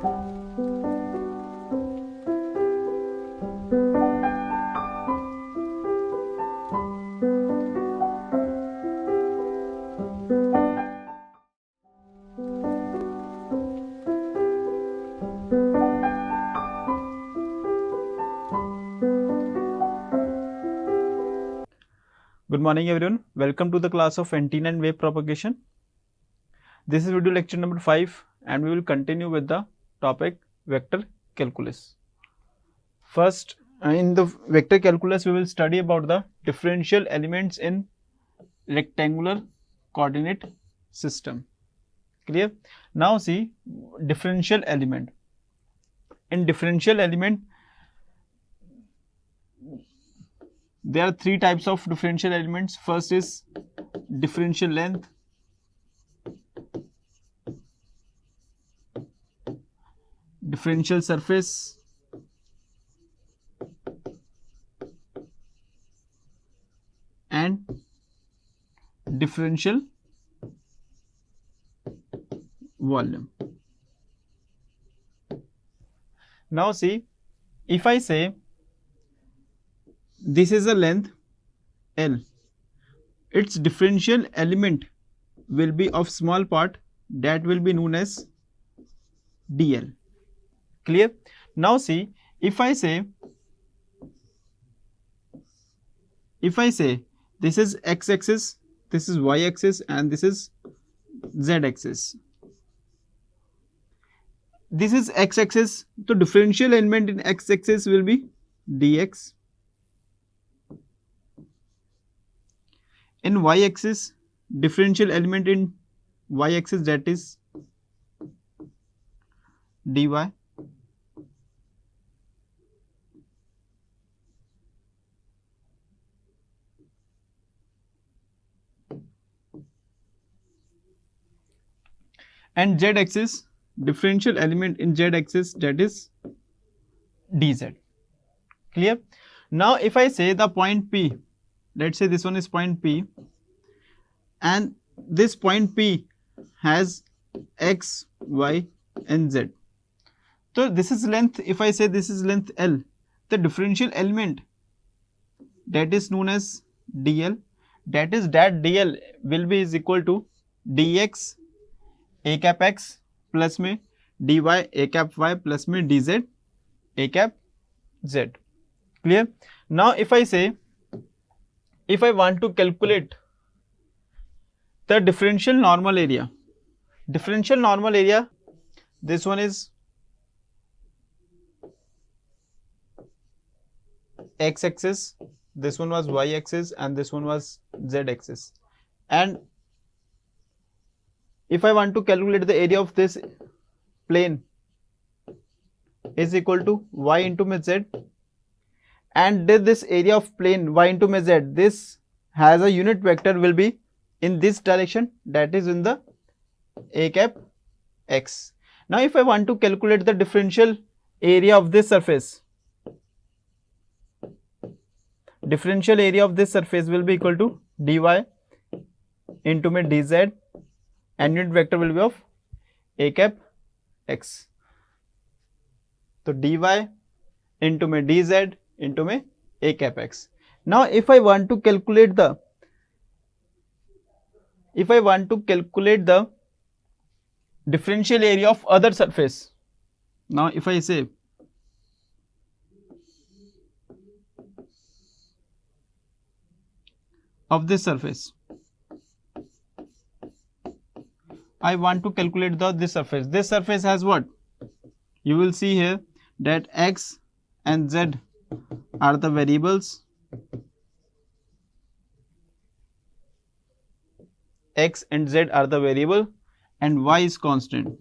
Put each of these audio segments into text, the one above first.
Good morning everyone, welcome to the class of antenna and wave propagation. This is video lecture number 5 and we will continue with the topic vector calculus. First, in the vector calculus we will study about the differential elements in rectangular coordinate system. Clear? Now see differential element. In differential element there are three types of differential elements. First is differential length, differential surface, and differential volume. Now see, if I say this is a length L, its differential element will be of small part, that will be known as dl. Clear? Now see, if I say this is x-axis, this is y-axis, and this is z-axis. This is x-axis, so differential element in x-axis will be dx. In y-axis, differential element in y-axis, that is dy. And z-axis, differential element in z-axis, that is dz. Clear? Now if I say the point P, let's say this one is point P, and this point P has x, y, and z. So this is length. If I say this is length L, the differential element that is known as dl, that is that dl will be is equal to dx a cap x plus में dy a cap y plus में dz a cap z. Clear? Now if I say, if I want to calculate the differential normal area, this one is x-axis, this one was y-axis, and this one was z-axis. And if I want to calculate the area of this plane is equal to y into my z, and this area of plane y into my z, this has a unit vector will be in this direction, that is in the a cap x. Now if I want to calculate the differential area of this surface, differential area of this surface will be equal to dy into my dz, and unit vector will be of a cap x. So dy into my dz into my a cap x. Now if I want to calculate the differential area of other surface, now if I say of this surface, I want to calculate this surface. This surface has what? You will see here that x and z are the variables, x and z are the variable, and y is constant.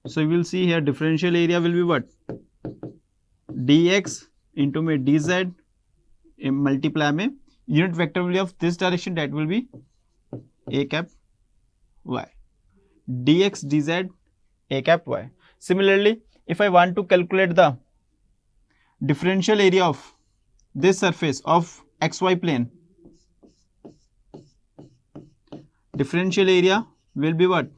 So you will see here differential area will be what? dx into my dz multiply में unit vector will be of this direction, that will be a cap y, dx dz a cap y. Similarly, if I want to calculate the differential area of this surface of xy plane, differential area will be what?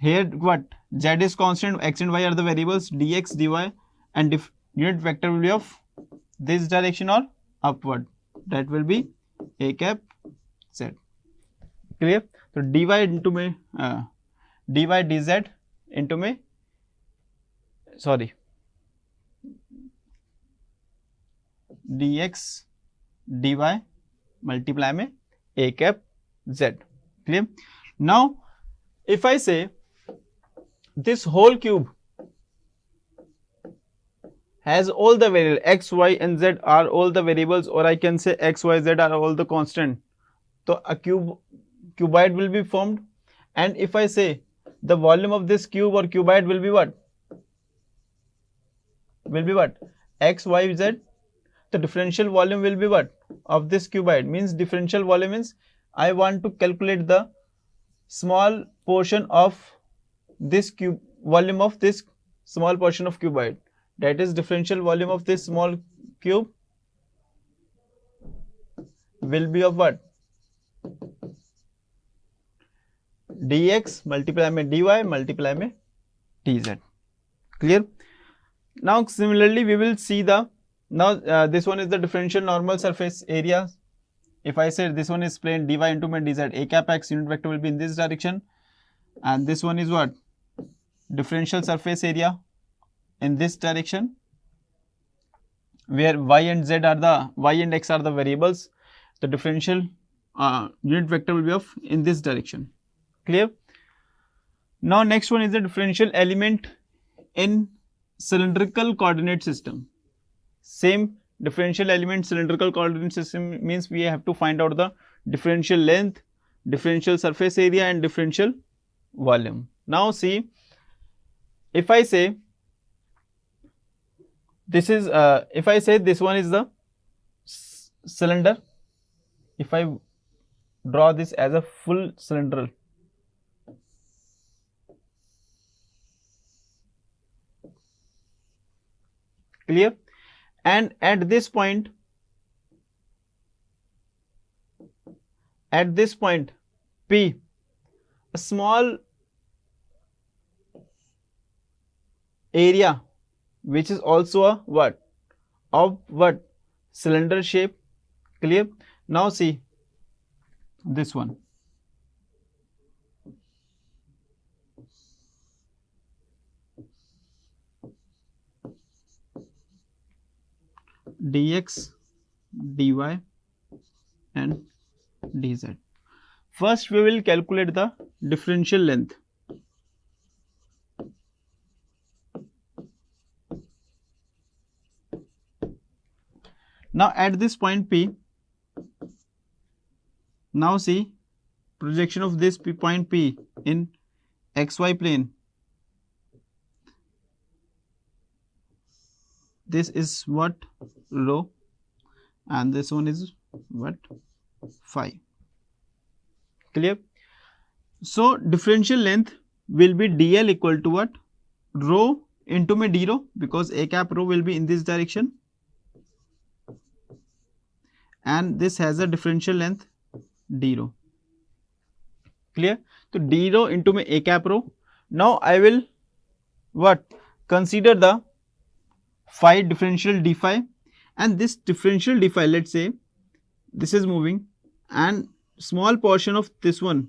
here what, z is constant, x and y are the variables, dx dy, and unit vector will be of this direction or upward, that will be a cap z. Clear? So dy into me dy dz into me, sorry, dx dy multiply में a cap z. Clear? Now if I say this whole cube has all the variables, x, y and z are all the variables, or I can say x, y, z are all the constant, so a cuboid will be formed. And if I say the volume of this cube or cuboid will be what? Will be what? X, y, z. The differential volume will be what? Of this cuboid. Means differential volume means I want to calculate the small portion of this cube, volume of this small portion of cuboid. That is differential volume of this small cube will be of what? dx multiply में dy multiply में dz. Clear? Now similarly we will see the, now this one is the differential normal surface area. If I say this one is plane dy into my dz, a cap x unit vector will be in this direction, and this one is what? Differential surface area in this direction, where y and z are the, y and x are the variables. The differential unit vector will be of in this direction. Clear? Now next one is the differential element in cylindrical coordinate system. Same differential element cylindrical coordinate system means we have to find out the differential length, differential surface area and differential volume. Now see, if I say this is if I say this one is the cylinder, if I draw this as a full cylinder, clear? And at this point P, a small area which is also a what? Of what? Cylinder shape. Clear? Now see this one. dx, dy and dz. First we will calculate the differential length. Now at this point P, now see projection of this point P in xy plane. This is what? Rho, and this one is what? Phi. Clear? So differential length will be dl equal to what? Rho into my d rho, because a cap rho will be in this direction, and this has a differential length d rho. Clear? So d rho into my a cap rho. Now I will what? Consider the phi differential d phi, and this differential d phi, let's say this is moving and small portion of this one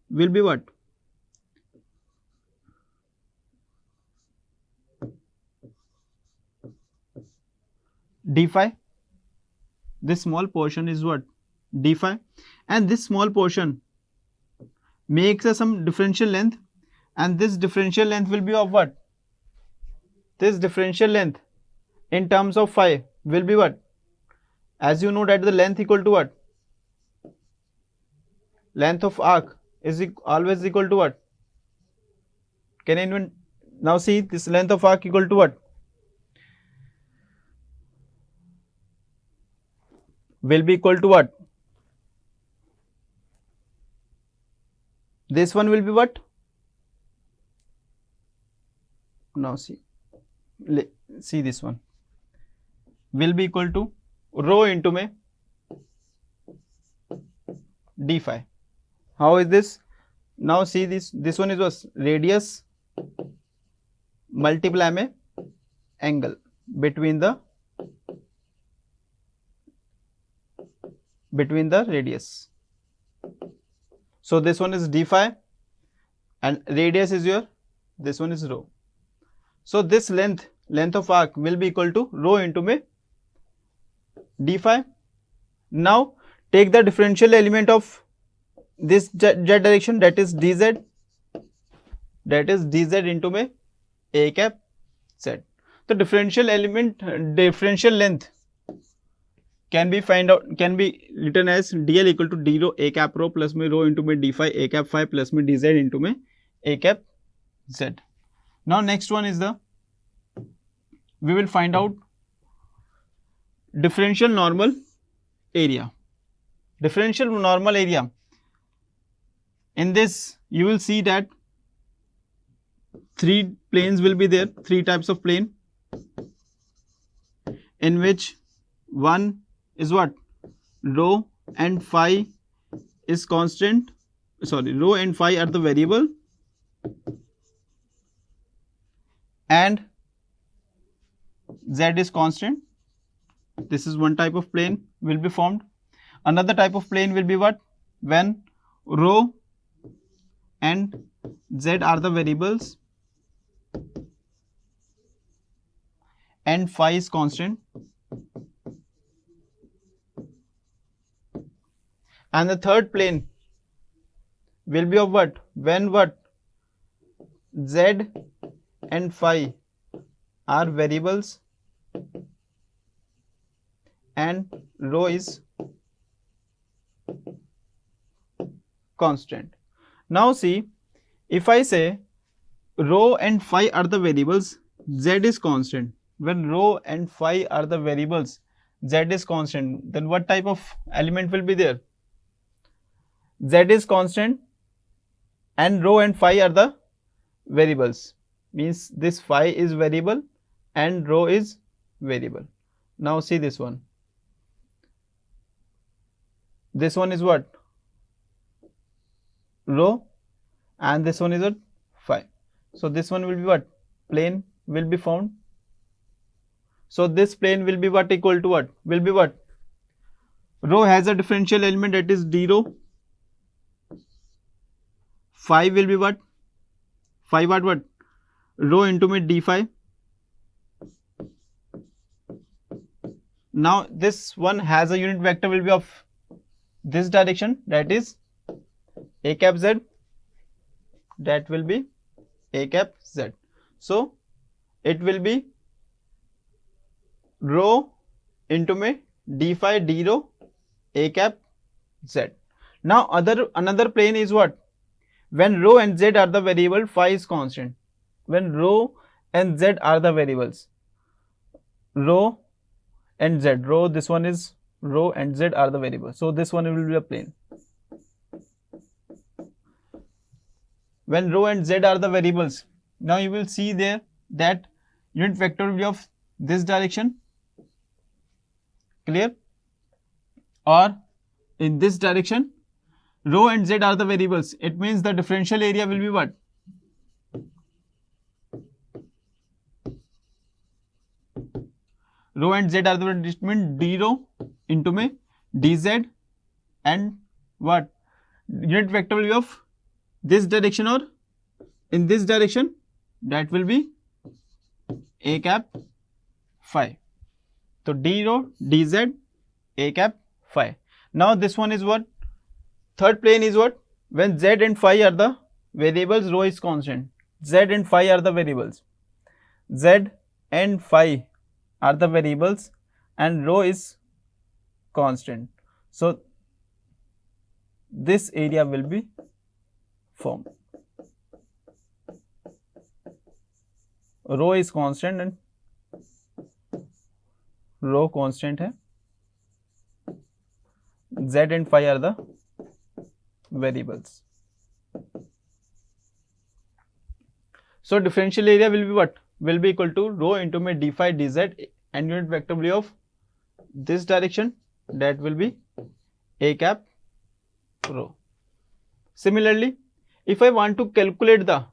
will be what? D phi. This small portion is what? D phi, and this small portion makes some differential length, and this differential length will be of what? This differential length in terms of phi will be what? As you know that the length equal to what? Length of arc is always equal to what? Can anyone now see this length of arc equal to what? Will be equal to what? This one will be what? Now see this one will be equal to rho into d phi. How is this? Now see this one is what? Radius multiply में angle between the radius. So this one is d phi and radius is your, this one is rho. So this length of arc will be equal to rho into me d phi. Now take the differential element of this z direction, that is dz, into me a cap z. The differential length can be written as dl equal to d rho a cap rho plus me rho into me d phi a cap phi plus me dz into me a cap z. Now next one is we will find out differential normal area. Differential normal area, in this you will see that 3 planes will be there, 3 types of plane, in which one is what? Rho and phi is constant, rho and phi are the variable, and z is constant. This is one type of plane will be formed. Another type of plane will be what? When rho and z are the variables and phi is constant. And the third plane will be of what? When what? Z and phi are variables and rho is constant. Now see, if I say rho and phi are the variables, z is constant. When rho and phi are the variables, z is constant, then what type of element will be there? Z is constant and rho and phi are the variables, means this phi is variable and rho is variable. Now see this one. This one is what? Rho, and this one is what? Phi. So this one will be what? Plane will be formed. So this plane will be what? Equal to what? Will be what? Rho has a differential element, that is d rho. Phi will be what? Phi what? Rho into me d phi. Now this one has a unit vector will be of this direction, that is a cap z, that will be a cap z. So it will be rho into me d phi d rho a cap z. Now another plane is what? When rho and z are the variable, phi is constant. When rho and z are the variables, rho and z, rho, this one is rho and z are the variables. So this one will be a plane. When rho and z are the variables, now you will see there that unit vector will be of this direction, clear, or in this direction. Rho and z are the variables, it means the differential area will be what? Rho and z are the variables, it means d rho into me dz, and what? Unit vector will be of this direction or in this direction, that will be a cap phi. So d rho dz a cap phi. Now this one is what? Third plane is what? When z and phi are the variables, rho is constant. Z and phi are the variables. Z and phi are the variables and rho is constant. So this area will be formed. Rho is constant and rho constant है. Z and phi are the variables. So differential area will be what? Will be equal to rho into my d phi dz, and unit vector will be of this direction, that will be a cap rho. Similarly, if I want to calculate the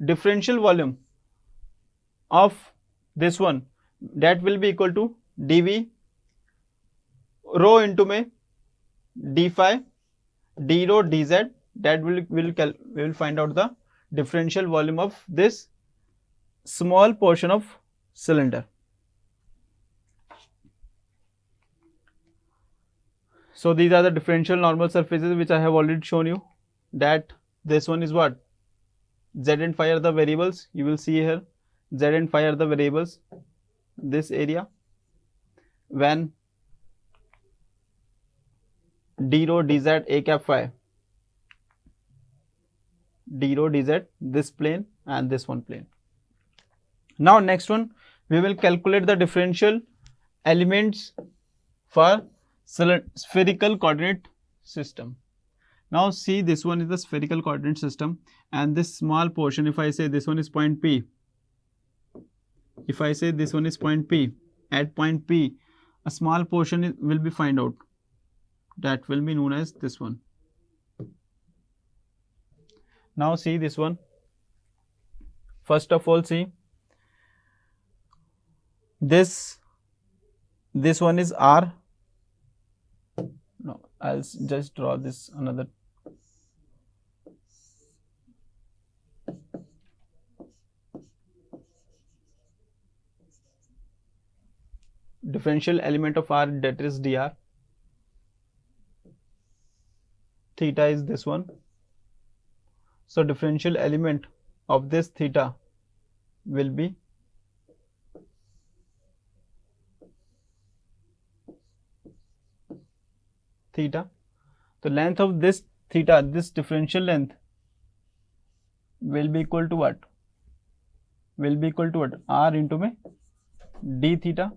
differential volume of this one, that will be equal to dV rho into में d phi d rho dz, that we will find out the differential volume of this small portion of cylinder. So these are the differential normal surfaces which I have already shown you, that this one is what, z and phi are the variables, you will see here z and phi are the variables, this area, when d rho dz a cap phi, d rho dz, this plane and this one plane. Now next one, we will calculate the differential elements for spherical coordinate system. Now see, this one is the spherical coordinate system, and this small portion, if I say this one is point P, if I say this one is point P, at point P a small portion will be find out, that will be known as this one. Now see this one, first of all see, this one is R. No, I'll just draw this another. Differential element of R, that is dr. Theta is this one. So differential element of this theta will be theta. The length of this theta, this differential length, will be equal to what? Will be equal to what? R into में d theta.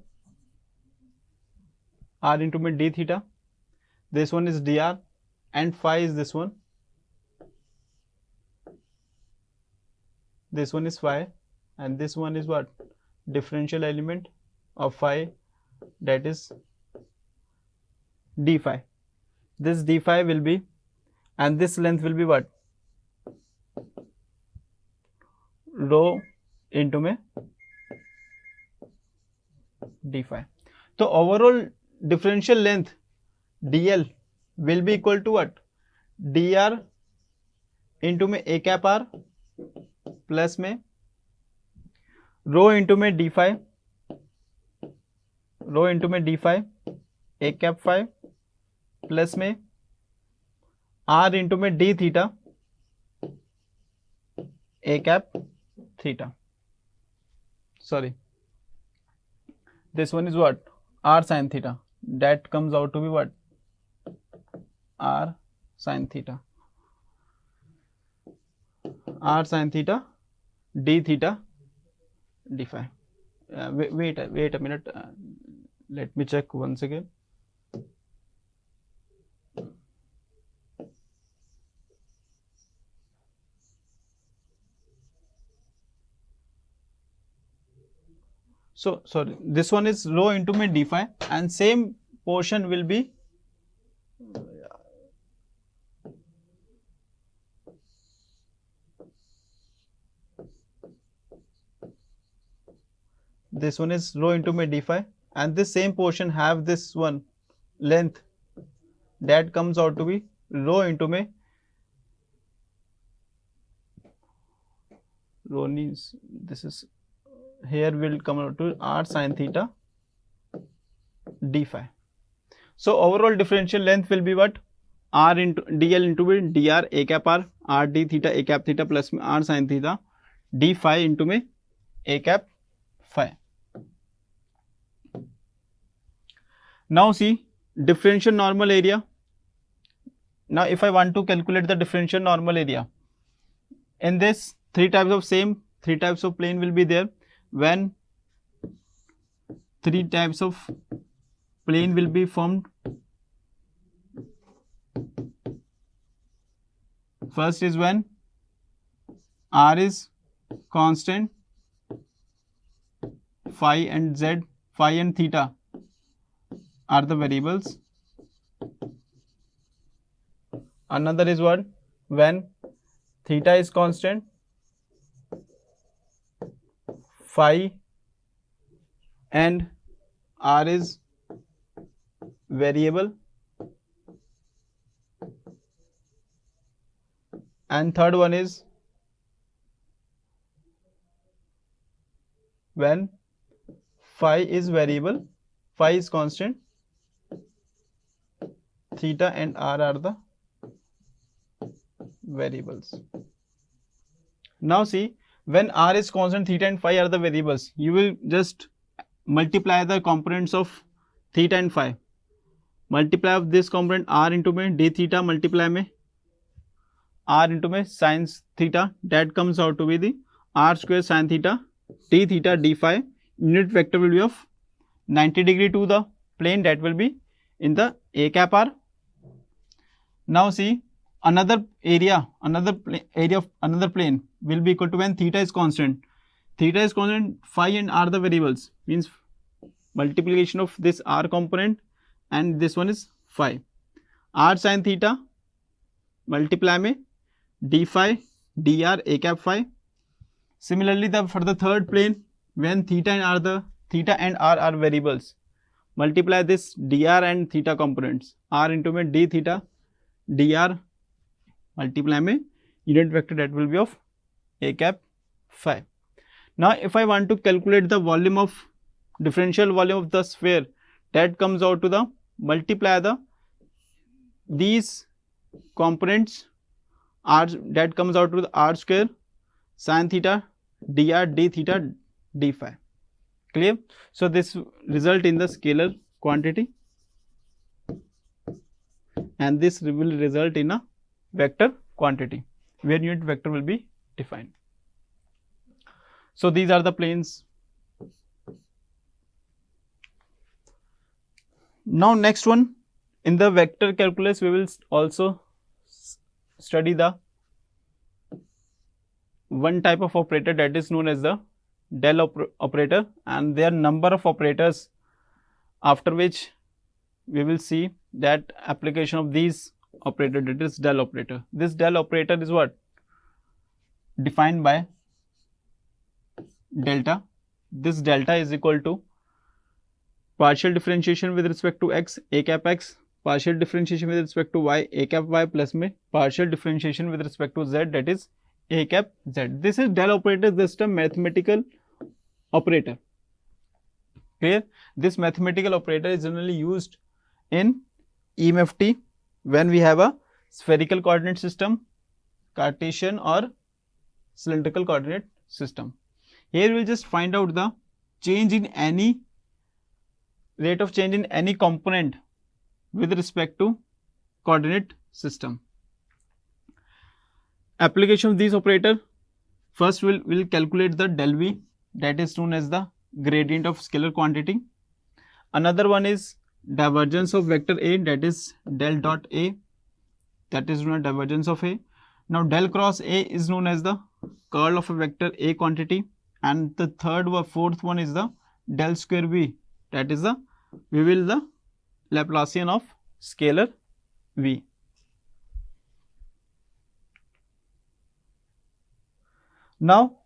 R into में d theta. This one is dr, and phi is this one. This one is phi, and this one is what? Differential element of phi, that is d phi. This d phi will be, and this length will be what? Rho into में d phi. So overall differential length dl will be equal to what? dr into में a cap r plus में rho into में D five, rho into में D five A cap five plus में are into में D theta A cap theta. Sorry, this one is what? R sin theta. That comes out to be what? R sin theta. R sin theta d theta d phi. Wait a minute. Let me check once again. So sorry, this one is rho into me d phi, and same portion will be this one is rho into me d phi, and this same portion have this one length, that comes out to be rho into me rho means this is here will come out to r sin theta d phi. So overall differential length will be what? R into dl into me dr a cap r d theta a cap theta plus r sin theta d phi into me a cap phi. Now see differential normal area. Now if I want to calculate the differential normal area, in this three types of plane will be there. When three types of plane will be formed, first is when r is constant, phi and z, phi and theta are the variables. Another is what? When theta is constant, phi and r is variable, and third one is when phi is variable, phi is constant, theta and r are the variables. Now see, when r is constant, theta and phi are the variables, you will just multiply the components of theta and phi. Multiply of this component r into में d theta, multiply में r into में sin theta, that comes out to be the r square sin theta d theta d phi. Unit vector will be of 90 degree to the plane, that will be in the a cap r. Now see, another area of another plane will be equal to when theta is constant. Theta is constant, phi and r the variables, means multiplication of this r component and this one is phi. R sin theta multiply में d phi dr a cap phi. Similarly, for the third plane, when theta and r are variables, multiply this dr and theta components, r into में d theta dr multiply में unit vector, that will be of a cap phi. Now if I want to calculate the volume of differential volume of the sphere, that comes out to the multiply these components r, that comes out to the r square sin theta dr d theta d phi. Clear? So this result in the scalar quantity and this will result in a vector quantity where unit vector will be defined. So these are the planes. Now next one, in the vector calculus we will also study the one type of operator, that is known as the Dell operator, and there are number of operators, after which we will see that application of these operator, that is Dell operator. This Dell operator is what? Defined by delta. This delta is equal to partial differentiation with respect to x, a cap x, partial differentiation with respect to y, a cap y, plus में partial differentiation with respect to z, that is a cap z. This is Dell operator, just a mathematical operator. Clear? This mathematical operator is generally used in EMFT when we have a spherical coordinate system, Cartesian or cylindrical coordinate system. Here we will just find out the change in any rate of change in any component with respect to coordinate system. Application of this operator, first we'll calculate the del V, that is known as the gradient of scalar quantity. Another one is divergence of vector A, that is del dot A, that is known as divergence of A. Now del cross A is known as the curl of a vector A quantity, and the third or fourth one is the del square V, that is the Laplacian of scalar V. Now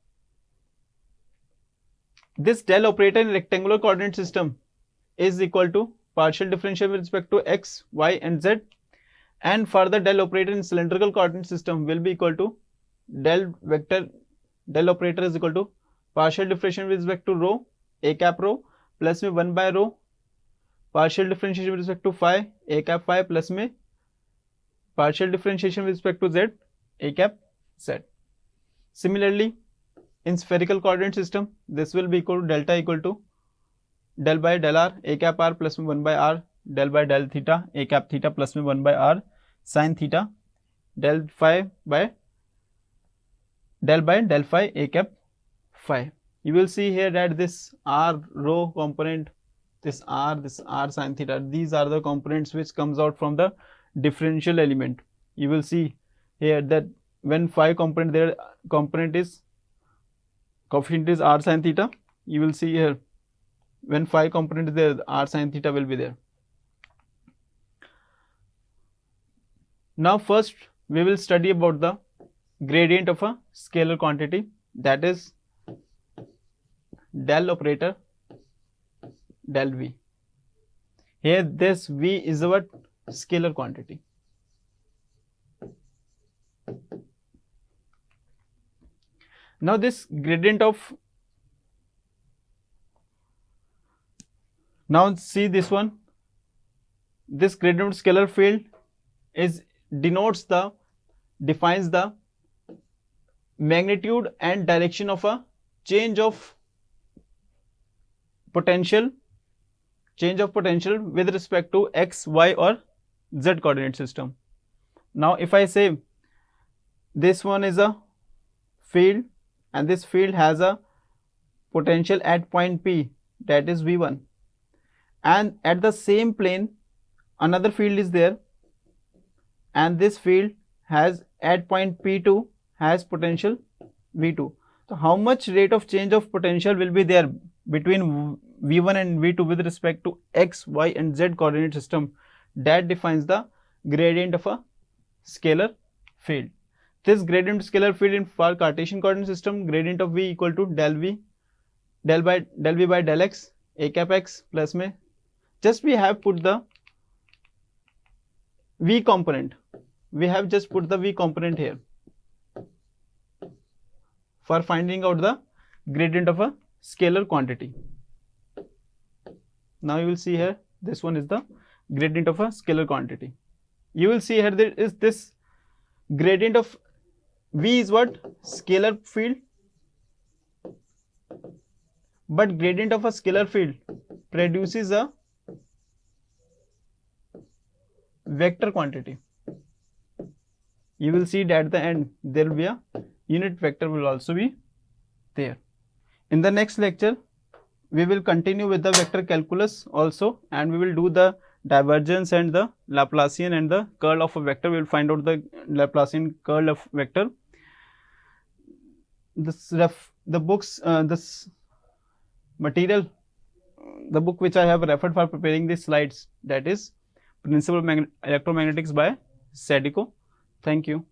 this Dell operator in rectangular coordinate system is equal to partial differential with respect to x, y and z, and further Dell operator in cylindrical coordinate system will be equal to Dell operator is equal to partial differentiation with respect to rho, a cap rho, plus में 1 by rho, partial differentiation with respect to phi, a cap phi, plus में partial differentiation with respect to z, a cap z. Similarly, in spherical coordinate system, this will be equal to delta equal to del by del r, a cap r, plus में 1 by r, del by del theta, a cap theta, plus में 1 by r, sin theta, del phi by del phi, a cap phi. You will see here that this r rho component, this r sin theta, these are the components which comes out from the differential element. You will see here that when phi component, their component is coefficient is r sin theta. You will see here when phi component is there, r sin theta will be there. Now first we will study about the gradient of a scalar quantity, that is Dell operator del V. Here this V is our scalar quantity. Now this gradient of, now see this one, this gradient scalar field is defines the magnitude and direction of a change of potential with respect to x, y or z coordinate system. Now if I say this one is a field and this field has a potential at point P, that is V1, and at the same plane another field is there and this field has at point P2 has potential V2. So how much rate of change of potential will be there between V1 and V2 with respect to x, y and z coordinate system? That defines the gradient of a scalar field. This gradient scalar field in for Cartesian coordinate system, gradient of V equal to del V by del x, a cap x plus में just we have put the V component. We have just put the V component here for finding out the gradient of a scalar quantity. Now you will see here, this one is the gradient of a scalar quantity. You will see here there is this gradient of V is what? Scalar field. But gradient of a scalar field produces a vector quantity. You will see that at the end there will be a unit vector will also be there. In the next lecture we will continue with the vector calculus also, and we will do the divergence and the Laplacian and the curl of a vector. We will find out the Laplacian curl of vector. This material, the book which I have referred for preparing these slides, that is Principle of Electromagnetics by Sadico. Thank you.